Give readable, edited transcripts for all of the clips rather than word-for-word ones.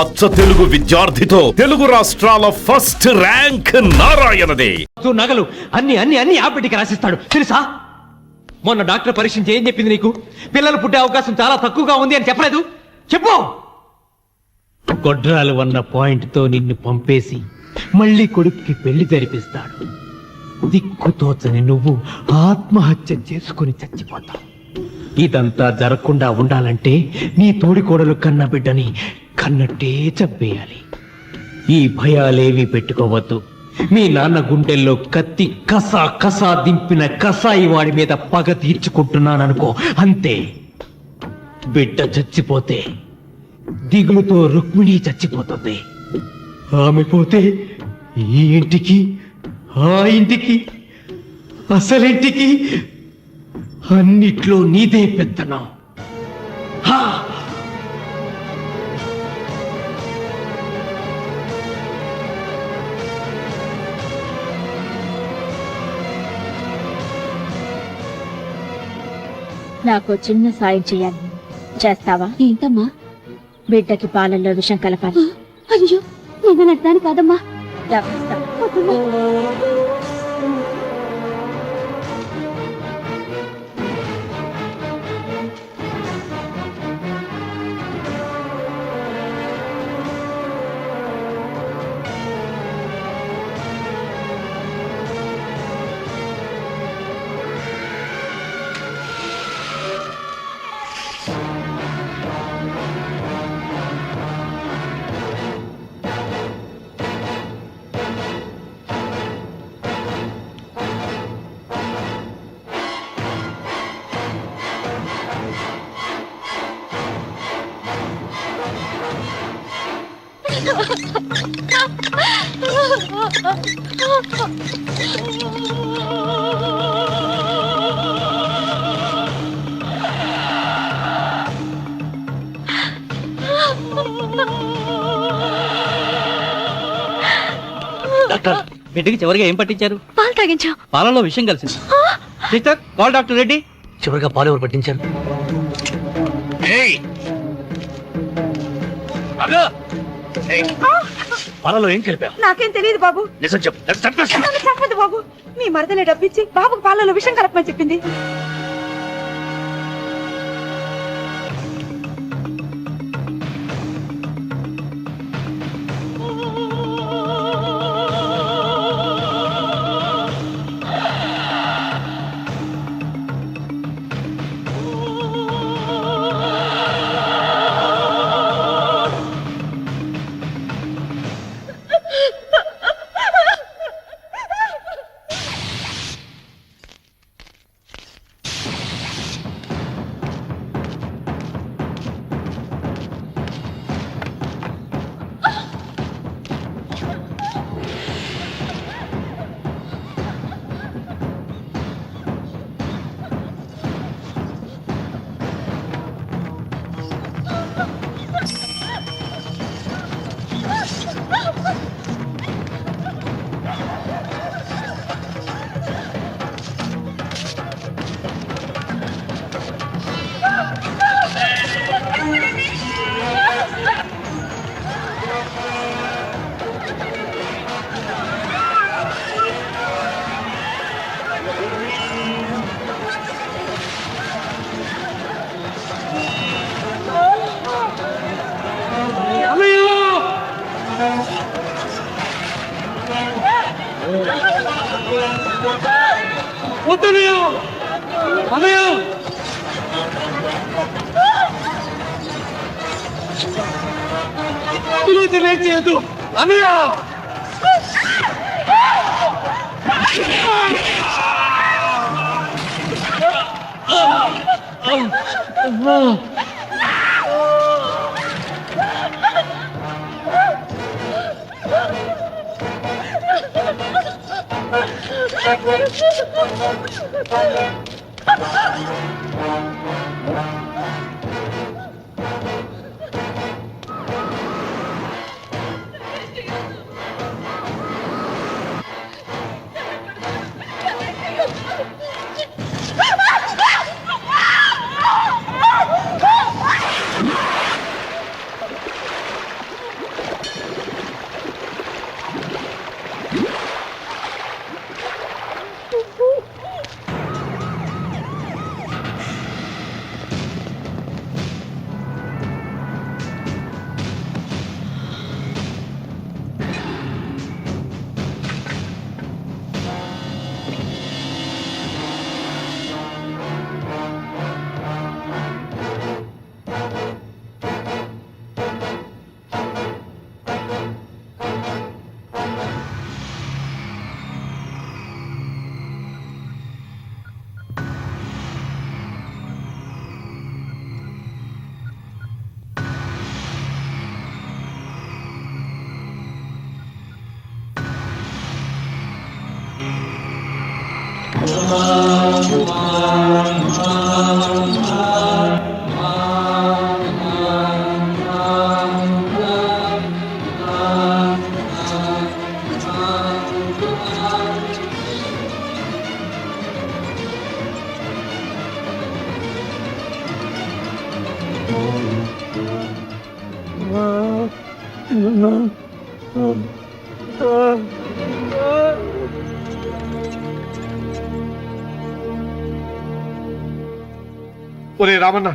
అచ్చ తెలుగు విద్యార్థితో తెలుగు రాష్ట్రాల first rank నారాయణదే. నగలు అన్ని అన్ని అన్ని ఆ బిడ్డకి రాసిస్తాడు తెలుసా? మొన్న డాక్టర్ పరీక్షించి ఏం చెప్పింది నీకు? పిల్లలు పుట్టే అవకాశం చాలా తక్కువగా ఉంది అని చెప్పలేదు? చెప్పు. గొడ్రాలు అన్న పాయింట్ తో నిన్ను పంపేసి మళ్ళీ కొడుక్కి పెళ్లి జరిపిస్తాడు. దిక్కుతోచని నువ్వు ఆత్మహత్య చేసుకుని చచ్చిపోతావు. ఇదంతా జరగకుండా ఉండాలంటే నీ తోడికోడలు కన్న బిడ్డని కన్నట్టే చంపేయాలి. ఈ భయాలేవి పెట్టుకోవద్దు. మీ నాన్న గుండెల్లో కత్తి కసా కసా దింపిన కసాయి వాడి మీద పగ తీర్చుకుంటున్నాననుకో, అంతే. బిడ్డ చచ్చిపోతే దిగులుతో రుక్మిణి చచ్చిపోతుంది. ఆమె పోతే ఈ ఇంటికి ఆ ఇంటికి అసలింటికి అన్నిట్లో నీదే పెత్తనం. నాకు చిన్న సాయం చేయాలి, చేస్తావా? ఏంటమ్మా? బిడ్డకి పాలల్లో విషం కలపాలి. అయ్యో, నేను అర్థాన్ని కాదమ్మా. డబ్బిస్తా. డాక్టర్, బిడ్డకి చివరిగా ఏం పట్టించారు? పాలు తాగించా. పాలలో విషయం కలిసింది. Sister, call doctor Reddy. చివరిగా పాలు ఎవరు పట్టించారు? పాలలో ఏం కలిపావు? నాకేం తెలియదు బాబు. నిజం చెప్పు. నన్ను చెప్పదు బాబు. మీ మరదలే డబ్బిచ్చి బాబుకు పాలలో విషం కలపమని చెప్పింది. చేయదు అన్నయ్య. ఒరే రామన్న,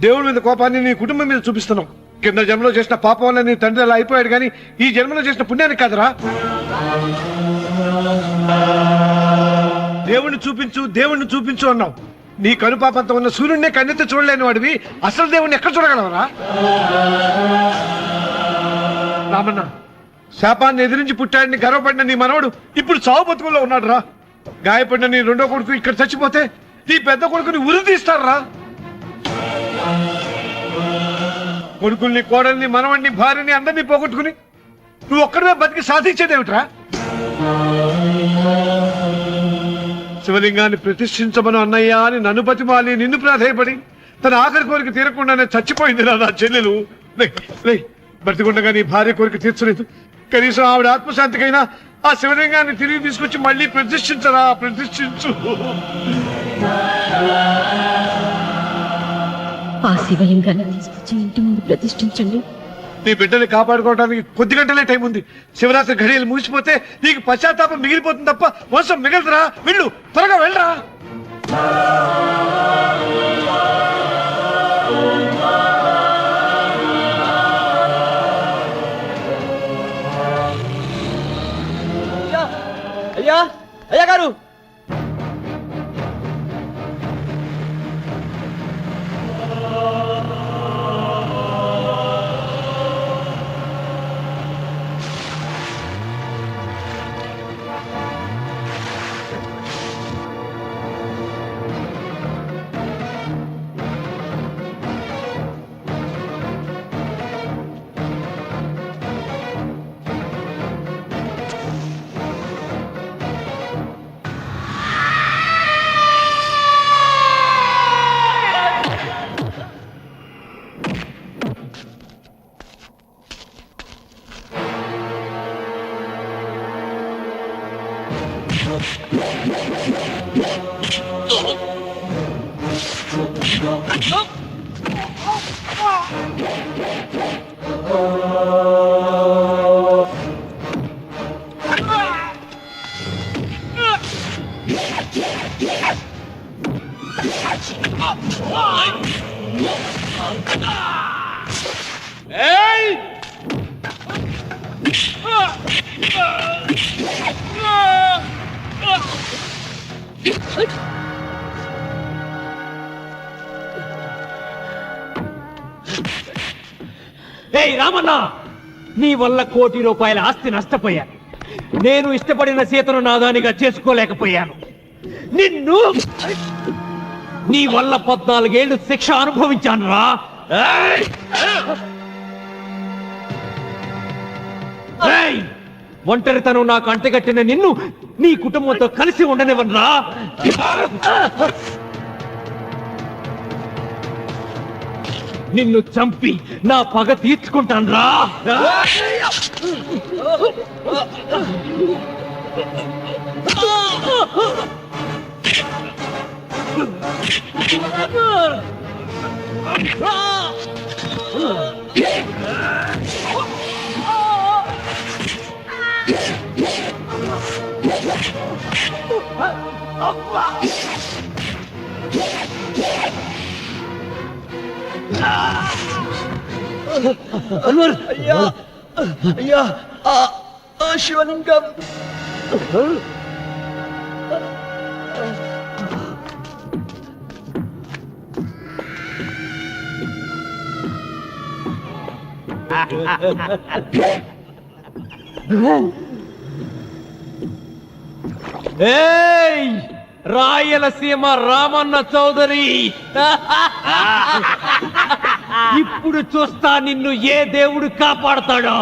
దేవుడి మీద కోపాన్ని నీ కుటుంబం మీద చూపిస్తున్నావు. కింద జన్మలో చేసిన పాపం వల్ల నీ తండ్రి అలా అయిపోయాడు, కానీ ఈ జన్మలో చేసిన పుణ్యానికి కాదురా. దేవుణ్ణి చూపించు, దేవుణ్ణి చూపించు అన్నావు. నీ కనుపాపంతో ఉన్న సూర్యుడినే కన్నెత్తి చూడలేని వాడివి అసలు దేవుణ్ణి ఎక్కడ చూడగలవరా? రామన్న, శాపాన్ని ఎదిరించి పుట్టాడని గర్వపడిన నీ మనవడు ఇప్పుడు చావు బతుకుల్లో ఉన్నాడు రా. గాయపడిన నీ రెండో కొడుకు ఇక్కడ చచ్చిపోతే నీ పెద్ద కొడుకుని ఉరి తీస్తారా? కొడుకుల్ని, కోడల్ని, మనవణ్ణి, భార్యని అందరినీ పోగొట్టుకుని నువ్వు ఒక్కడమే బతికి సాధించేదేమిట్రా? శివలింగాన్ని ప్రతిష్ఠించమను అన్నయ్యా అని నన్ను బతిమాలి నిన్ను ప్రాధేయపడి తన ఆఖరి కోరిక తీరకుండానే చచ్చిపోయింది నా చెల్లెలు. బ్రతికుండగా నీ భార్య కోరిక తీర్చలేదు. కనీసం ఆవిడ ఆత్మశాంతికైనా ఆ శివలింగాన్ని తిరిగి తీసుకొచ్చి మళ్ళీ ప్రతిష్ఠించరా, ప్రతిష్ఠించు. ఆ శివలింగాన్ని తీసుకొచ్చి ఇంటి ముందు ప్రతిష్ఠించండి. నీ బిడ్డని కాపాడుకోవడానికి కొద్ది గంటలే టైం ఉంది. శివరాత్రి ఘడియలు ముగిసిపోతే నీకు పశ్చాత్తాపం మిగిలిపోతుంది తప్ప వంశం మిగలదురా. వెళ్ళు, త్వరగా వెళ్ళరా. అయ్యా, అయ్యా గారు, ఏయ్ రామన్న, నీ వల్ల ₹1 కోటి ఆస్తి నష్టపోయాను. నేను ఇష్టపడిన సీతను నాదానిగా చేసుకోలేకపోయాను. నిన్ను నీ వల్ల 14 ఏళ్ళు శిక్ష అనుభవించాను రా. ఒంటరితనం నాకు అంటగట్టిన నిన్ను నీ కుటుంబంతో కలిసి ఉండనివ్వనురా. నిన్ను చంపి నా పగ తీర్చుకుంటాను రా. అన్వర్, అయ్యా అయ్యా, శివలింగం. ఏయ్ రాయలసీమ రామన్న చౌదరి, ఇప్పుడు చూస్తా నిన్ను ఏ దేవుడు కాపాడతాడో.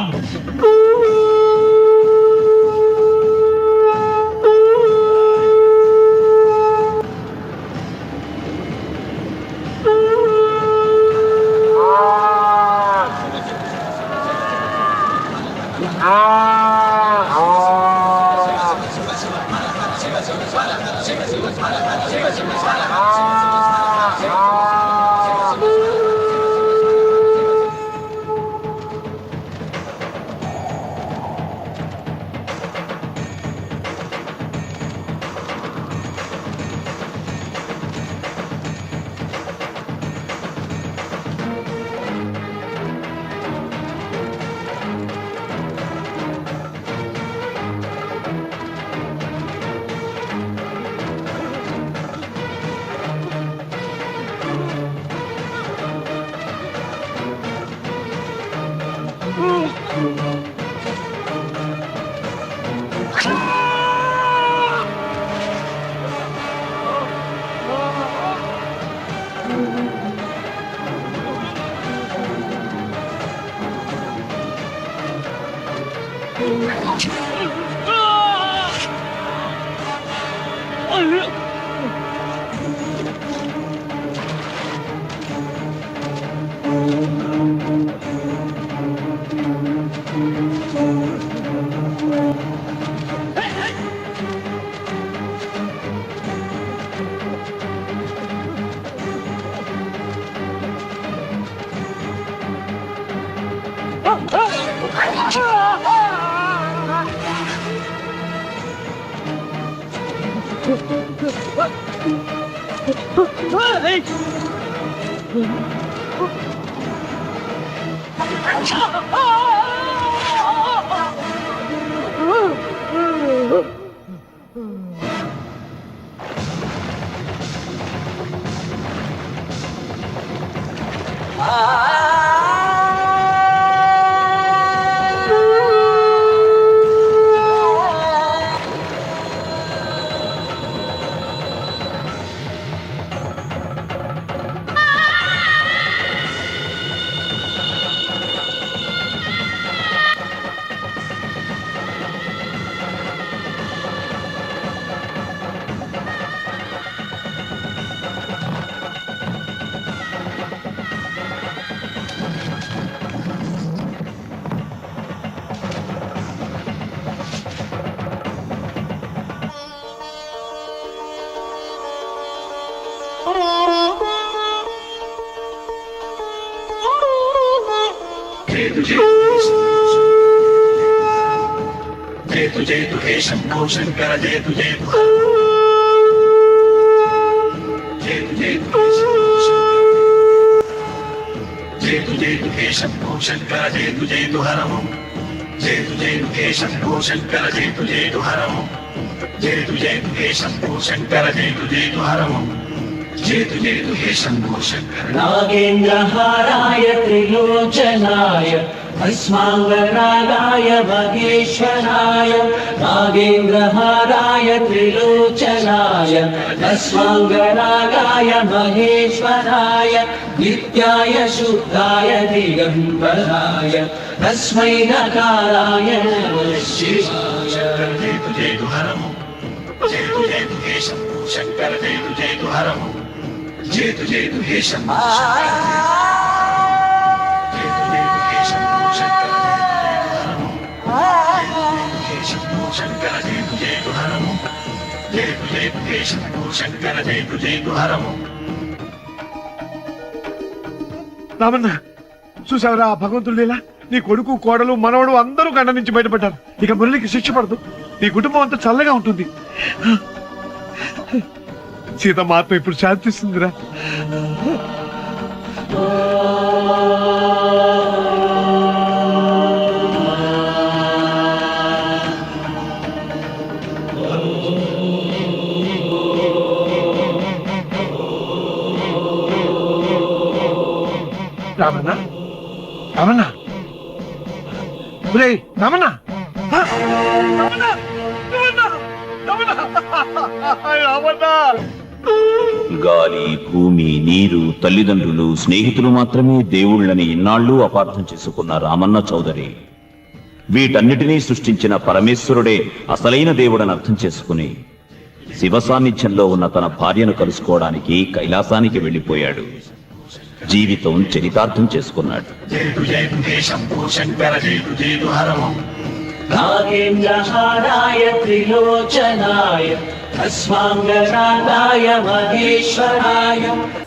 జేతు జేతు హే శంభో శంకర జేతు జేతు జేతు జేతు జేతు జేతు హే శంభో శంకర జేతు జేతు హరము జేతు జేతు హే శంభో శంకర జేతు జేతు హరము జేతు జేతు హే శంభో శంకర జేతు జేతు హరము జేతు జేతు హే శంభో శంకర నాగేంద్రహారాయ త్రిలోచనాయ భస్మాంగరాగాయ మహేశ్వరాయ నాగేంద్రహారాయ త్రిలోచనాయ భస్మాంగరాగాయ మహేశ్వరాయ నిత్యాయ శుద్ధాయ దిగంబరాయ తస్మై నకారాయ నమః శివాయ జేతు జేతు హరము జేతు జేతు హే శంభో శంకర జేతు జేతు హరము జేతు జేతు హే శంభో శంకర జేతు జేతు హరము జేతు జేతు హే శంభో శంకర జేతు జేతు హరము రామన్న చూసావరా భగవంతుడు లీలా నీ కొడుకు కోడలు మనవడు అందరూ గండ నుంచి బయటపడ్డారు ఇక మురళికి శిక్ష పడదు నీ కుటుంబం అంతా చల్లగా ఉంటుంది సీతమ్మ ఆత్మ ఇప్పుడు శాంతిస్తుందిరా రామన్న రామన్న రామన్న గాలి భూమి నీరు తల్లిదండ్రులు స్నేహితులు మాత్రమే దేవుళ్ళని ఇన్నాళ్ళు అపార్థం చేసుకున్న రామన్న చౌదరి వీటన్నిటినీ సృష్టించిన పరమేశ్వరుడే అసలైన దేవుడని అర్థం చేసుకుని శివ సాన్నిధ్యంలో ఉన్న తన భార్యను కలుసుకోవడానికి కైలాసానికి వెళ్లిపోయాడు. జీవితం చరితార్థం చేసుకున్నాడు. జయతు జయతు హే శంభో శంకర జయతు జయతు హరము. నాగేంద్రహారాయ త్రిలోచనాయ అస్మాంగనాథాయ మహేశ్వరాయ.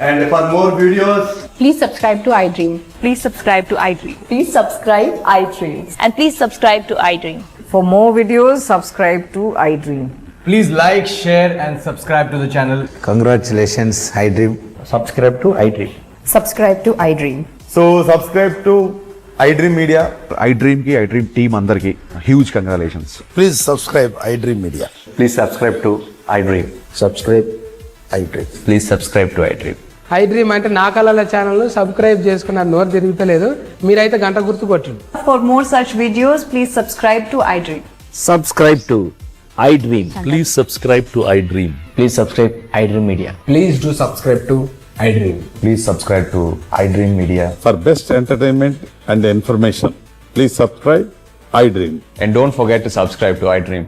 And for more videos, Please subscribe to iDream. Please subscribe to iDream. Please subscribe iDream. And please subscribe to iDream. For more videos, subscribe to iDream. please like, share and subscribe to the channel. Congratulations, iDream. Subscribe to iDream. Subscribe to iDream. So subscribe to iDream Media. iDream కి iDream team అందరికి huge congratulations. Please subscribe iDream Media. Please subscribe to iDream. Subscribe iDream. Please subscribe to iDream. iDream అంటే నా కళల channel subscribe చేసుకున్నారు, నోరు తిరుగుతలేదు, మీరైతే గంట గుర్తు కొట్టండి. For more such videos, please subscribe to iDream. Subscribe to iDream. Please subscribe to iDream. Please subscribe iDream Media. Please do subscribe to iDream. Please subscribe to iDream Media. For best entertainment and information please subscribe iDream. And don't forget to subscribe to iDream.